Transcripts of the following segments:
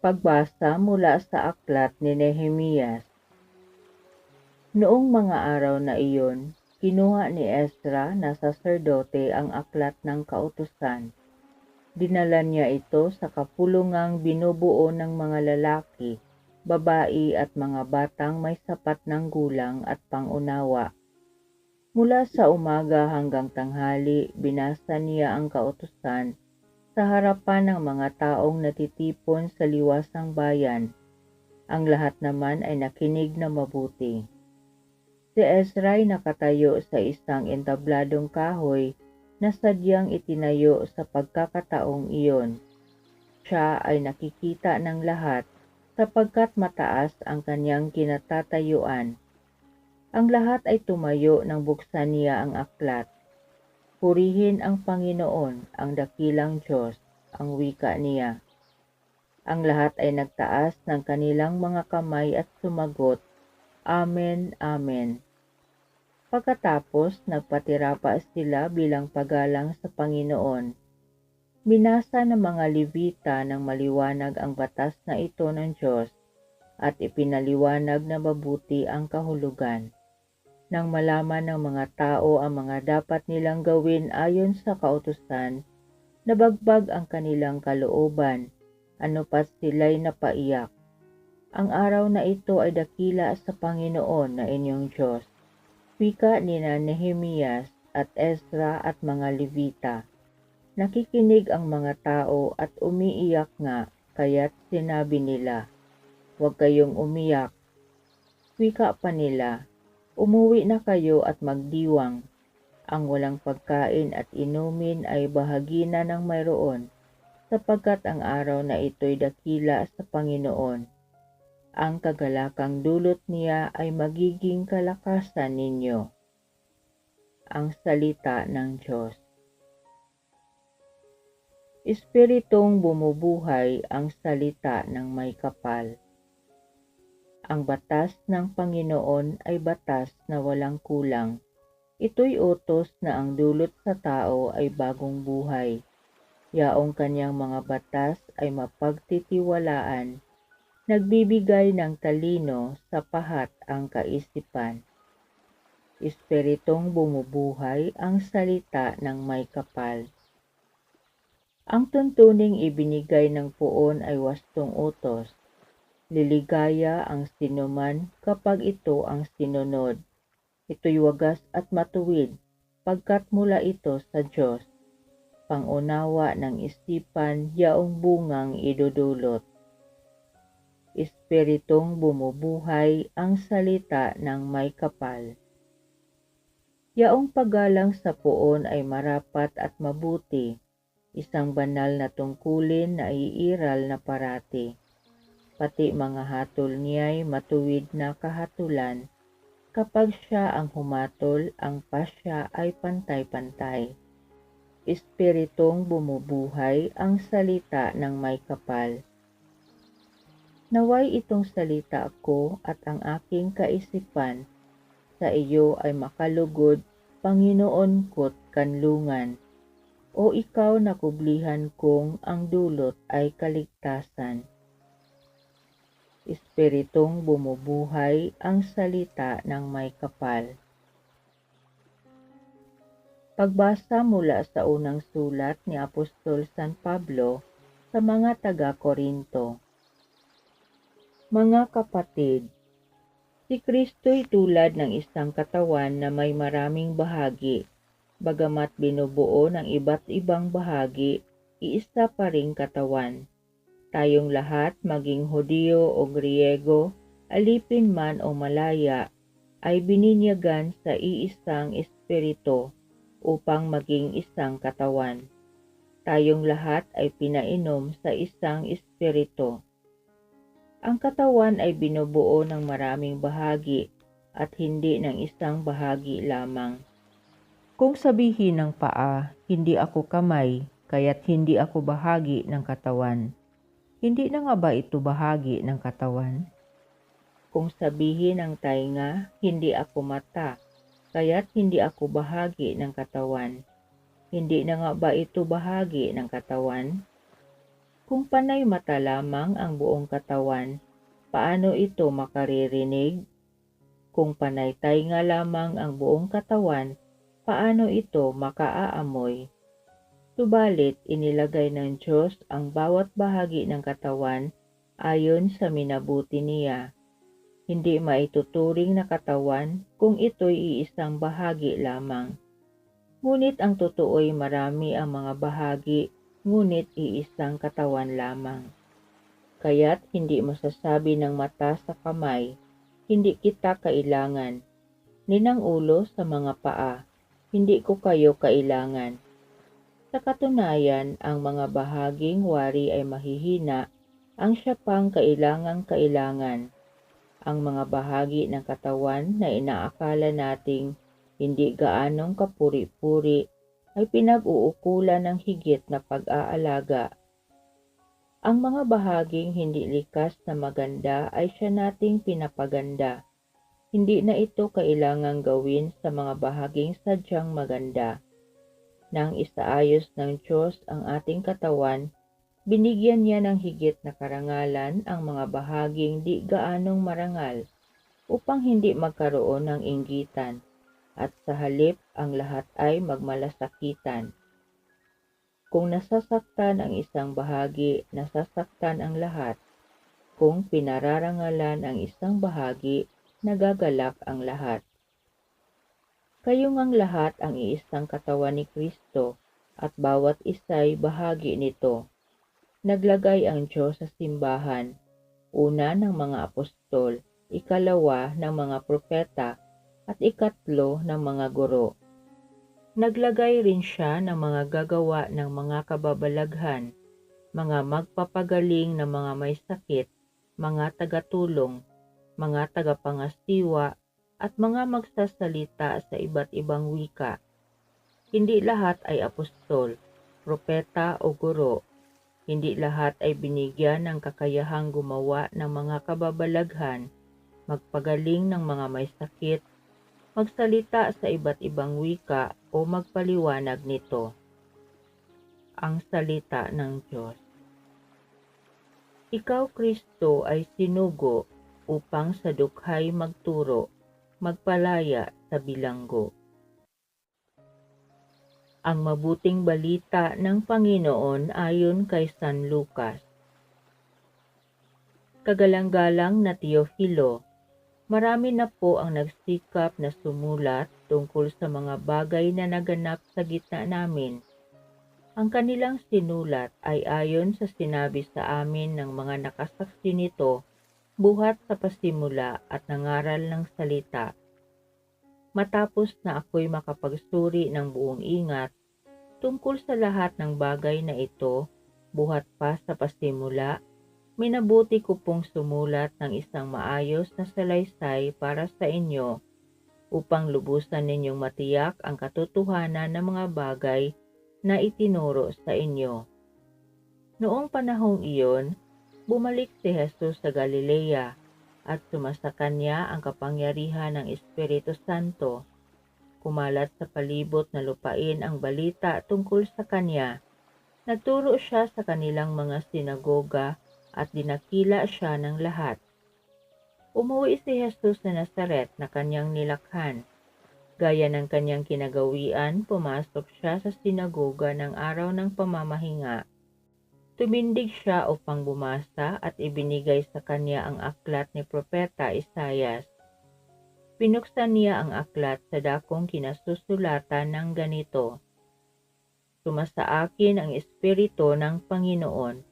Pagbasa mula sa aklat ni Nehemias. Noong mga araw na iyon, kinuha ni Ezra na saserdote ang aklat ng kautusan. Dinala niya ito sa kapulungang binubuo ng mga lalaki, babae at mga batang may sapat ng gulang at pangunawa. Mula sa umaga hanggang tanghali, binasa niya ang kautusan sa harapan ng mga taong natitipon sa liwasang bayan. Ang lahat naman ay nakinig na mabuti. Si Ezra ay nakatayo sa isang entabladong kahoy na sadyang itinayo sa pagkakataong iyon. Siya ay nakikita ng lahat sapagkat mataas ang kanyang kinatatayuan. Ang lahat ay tumayo nang buksan niya ang aklat. Purihin ang Panginoon, ang dakilang Diyos, ang wika niya. Ang lahat ay nagtaas ng kanilang mga kamay at sumagot, Amen, Amen. Pagkatapos, nagpatira pa sila bilang paggalang sa Panginoon. Binasa ng mga Levita ng maliwanag ang batas na ito ng Diyos at ipinaliwanag na mabuti ang kahulugan. Nang malaman ng mga tao ang mga dapat nilang gawin ayon sa kautusan, nabagbag ang kanilang kalooban, ano pat sila'y napaiyak. Ang araw na ito ay dakila sa Panginoon na inyong Diyos. Wika ni Nehemias at Ezra at mga Levita. Nakikinig ang mga tao at umiiyak nga, kaya't sinabi nila, Huwag kayong umiyak. Wika pa nila, Umuwi na kayo at magdiwang. Ang walang pagkain at inumin ay bahagi na ng mayroon, sapagkat ang araw na ito'y dakila sa Panginoon. Ang kagalakang dulot niya ay magiging kalakasan ninyo. Ang salita ng Diyos. Espiritong bumubuhay ang salita ng may kapal. Ang batas ng Panginoon ay batas na walang kulang. Ito'y utos na ang dulot sa tao ay bagong buhay. Yaong kanyang mga batas ay mapagtitiwalaan. Nagbibigay ng talino sa pahat ang kaisipan. Espiritong bumubuhay ang salita ng may kapal. Ang tuntuning ibinigay ng puon ay wastong utos. Liligaya ang sinuman kapag ito ang sinunod. Ito'y wagas at matuwid, pagkat mula ito sa Diyos. Pangunawa ng isipan, yaong bungang idudulot. Espiritong bumubuhay ang salita ng may kapal. Yaong paggalang sa puon ay marapat at mabuti, isang banal na tungkulin na iiral na parati. Pati mga hatol niya'y matuwid na kahatulan. Kapag siya ang humatol, ang pasya ay pantay-pantay. Espiritong bumubuhay ang salita ng may kapal. Naway itong salita ko at ang aking kaisipan sa iyo ay makalugod, Panginoon ko't kanlungan. O ikaw na kublihan kong ang dulot ay kaligtasan. Espiritong bumubuhay ang salita ng may kapal. Pagbasa mula sa unang sulat ni Apostol San Pablo sa mga taga-Korinto. Mga kapatid, si Kristo'y tulad ng isang katawan na may maraming bahagi, bagamat binubuo ng iba't ibang bahagi, iisa pa ring katawan. Tayong lahat, maging Hudyo o Griego, alipin man o malaya, ay bininyagan sa iisang espiritu upang maging isang katawan. Tayong lahat ay pinainom sa isang espiritu. Ang katawan ay binubuo ng maraming bahagi at hindi ng isang bahagi lamang. Kung sabihin ng paa, hindi ako kamay, kaya't hindi ako bahagi ng katawan. Hindi na nga ba ito bahagi ng katawan? Kung sabihin ng tainga, hindi ako mata, kaya't hindi ako bahagi ng katawan. Hindi na nga ba ito bahagi ng katawan? Kung panay mata lamang ang buong katawan, paano ito makaririnig? Kung panay tainga lamang ang buong katawan, paano ito makaaamoy? Subalit inilagay ng Diyos ang bawat bahagi ng katawan ayon sa minabuti niya. Hindi maituturing na katawan kung ito'y iisang bahagi lamang. Ngunit ang totoo'y marami ang mga bahagi, ngunit iisang katawan lamang. Kaya't hindi masasabi ng mata sa kamay, hindi kita kailangan, ni ng ulo sa mga paa, hindi ko kayo kailangan. Sa katunayan, ang mga bahaging wari ay mahihina, ang siya pang kailangang-kailangan. Ang mga bahagi ng katawan na inaakala nating hindi gaanong kapuri-puri ay pinag-uukulan ng higit na pag-aalaga. Ang mga bahaging hindi likas na maganda ay siya nating pinapaganda. Hindi na ito kailangang gawin sa mga bahaging sadyang maganda. Nang isaayos ng Diyos ang ating katawan, binigyan niya ng higit na karangalan ang mga bahaging di gaanong marangal upang hindi magkaroon ng inggitan at sa halip ang lahat ay magmalasakitan. Kung nasasaktan ang isang bahagi, nasasaktan ang lahat. Kung pinararangalan ang isang bahagi, nagagalak ang lahat. Kayo ngang lahat ang iisang katawan ni Kristo at bawat isa'y bahagi nito. Naglagay ang Diyos sa simbahan, una ng mga apostol, ikalawa ng mga propeta, at ikatlo ng mga guro. Naglagay rin siya ng mga gagawa ng mga kababalaghan, mga magpapagaling na mga may sakit, mga tagatulong, mga tagapangasiwa, at mga magsasalita sa iba't ibang wika. Hindi lahat ay apostol, propeta o guro. Hindi lahat ay binigyan ng kakayahang gumawa ng mga kababalaghan, magpagaling ng mga may sakit, magsalita sa iba't ibang wika o magpaliwanag nito. Ang salita ng Diyos. Ikaw, Kristo, ay sinugo upang sa dukhay magturo, magpalaya sa bilanggo. Ang mabuting balita ng Panginoon ayon kay San Lucas. Kagalang-galang na Teofilo, marami na po ang nagsikap na sumulat tungkol sa mga bagay na naganap sa gitna namin. Ang kanilang sinulat ay ayon sa sinabi sa amin ng mga nakasaksi nito, buhat sa pasimula at nangaral ng salita. Matapos na ako'y makapagsuri ng buong ingat tungkol sa lahat ng bagay na ito, buhat pa sa pasimula, minabuti ko pong sumulat ng isang maayos na salaysay para sa inyo upang lubusan ninyong matiyak ang katotohanan ng mga bagay na itinuro sa inyo. Noong panahong iyon, bumalik si Jesus sa Galilea at sumasa kanya ang kapangyarihan ng Espiritu Santo. Kumalat sa palibot na lupain ang balita tungkol sa kanya. Nagturo siya sa kanilang mga sinagoga at dinakila siya ng lahat. Umuwi si Jesus sa Nazaret na kanyang nilakhan. Gaya ng kanyang kinagawian, pumasok siya sa sinagoga ng araw ng pamamahinga. Tumindig siya upang bumasa at ibinigay sa kanya ang aklat ni Propeta Isaias. Pinuksan niya ang aklat sa dakong kinasusulatan ng ganito, Sumasa akin ang Espiritu ng Panginoon,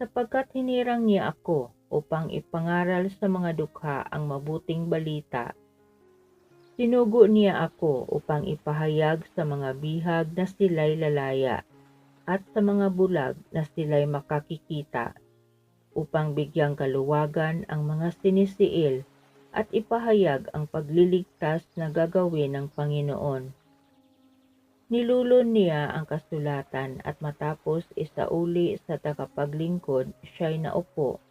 sapagkat hinirang niya ako upang ipangaral sa mga dukha ang mabuting balita. Sinugo niya ako upang ipahayag sa mga bihag na sila'y lalaya at sa mga bulag na sila'y makakikita, upang bigyang kaluwagan ang mga sinisiil at ipahayag ang pagliligtas na gagawin ng Panginoon. Nilulon niya ang kasulatan at matapos isauli sa tagapaglingkod, siya'y naupo.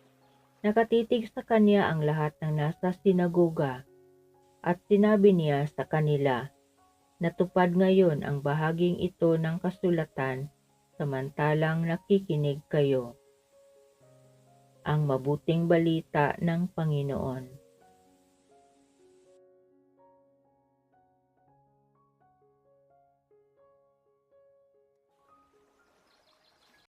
Nakatitig sa kanya ang lahat ng nasa sinagoga at sinabi niya sa kanila, Natupad ngayon ang bahaging ito ng kasulatan samantalang nakikinig kayo. ang mabuting balita ng Panginoon.